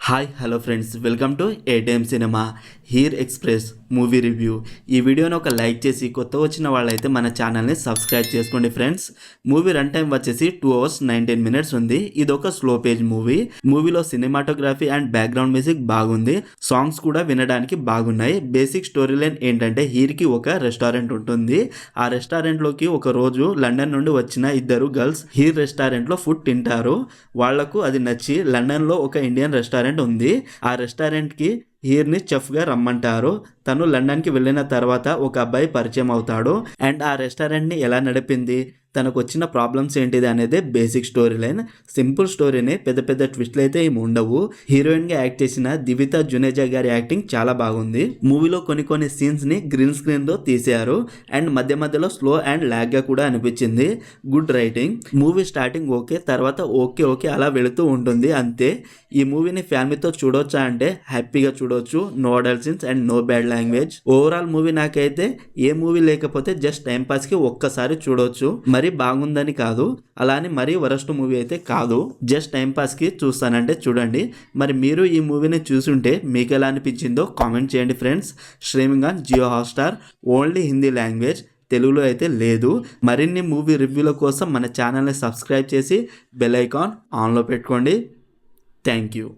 Hi hello friends, welcome to ATM cinema here express movie review. ఈ వీడియోని ఒక like చేసి కొత్త వచ్చిన వాళ్ళైతే మన ఛానల్ని సబ్స్క్రైబ్ చేసుకోండి ఫ్రెండ్స్. మూవీ రన్ టైం వచ్చేసి 2 hours 19 minutes ఉంది. ఇది ఒక స్లో పేజ్ మూవీ. మూవీలో సినిమాటోగ్రఫీ అండ్ బ్యాక్గ్రౌండ్ మ్యూజిక్ బాగుంది. సాంగ్స్ కూడా వినడానికి బాగున్నాయి. బేసిక్ స్టోరీ లైన్ ఏంటంటే హీర్కి ఒక రెస్టారెంట్ ఉంటుంది. ఆ రెస్టారెంట్లోకి ఒక రోజు లండన్ నుండి వచ్చిన ఇద్దరు గర్ల్స్ హీర్ రెస్టారెంట్లో ఫుడ్ తింటారు. వాళ్లకు అది నచ్చి లండన్లో ఒక ఇండియన్ రెస్టారెంట్ ఉంది. ఆ రెస్టారెంట్ కి హీర్ని చెఫ్ గా రమ్మంటారు. తను లండన్ కి వెళ్ళిన తర్వాత ఒక అబ్బాయి పరిచయం అవుతాడు. అండ్ ఆ రెస్టారెంట్ ని ఎలా నడిపింది, తనకు వచ్చిన ప్రాబ్లమ్స్ ఏంటిది అనేది బేసిక్ స్టోరీ లైన్. సింపుల్ స్టోరీని, పెద్ద పెద్ద ట్విస్ట్లు అయితే ఏమి ఉండవు. హీరోయిన్ గా యాక్ట్ చేసిన దివితా జునేజా గారి యాక్టింగ్ చాలా బాగుంది. మూవీలో కొన్ని సీన్స్ ని గ్రీన్ స్క్రీన్ లో తీశారు. అండ్ మధ్య మధ్యలో స్లో అండ్ లాగ్ గా కూడా అనిపించింది. Good writing. Movie starting okay, తర్వాత ఓకే అలా వెళుతూ ఉంటుంది అంతే. ఈ మూవీని ఫ్యామిలీతో చూడొచ్చా అంటే హ్యాపీగా చూడొచ్చు. No adult scenes and no bad language. Overall movie నాకైతే ఏ మూవీ లేకపోతే జస్ట్ టైం పాస్ కి ఒక్కసారి చూడొచ్చు. మరీ బాగుందని కాదు, అలా అని మరీ వరస్ట్ మూవీ అయితే కాదు. జస్ట్ టైం పాస్ కి చూస్తానంటే చూడండి. మరి మీరు ఈ మూవీని చూసుంటే మీకు ఎలా అనిపించిందో కామెంట్ చేయండి friends. Streaming on Jio Hotstar, only Hindi language, తెలుగులో అయితే లేదు. మరిన్ని మూవీ రివ్యూల కోసం మన ఛానల్ని సబ్స్క్రైబ్ చేసి బెల్ ఐకాన్ ఆన్లో పెట్టుకోండి. Thank you.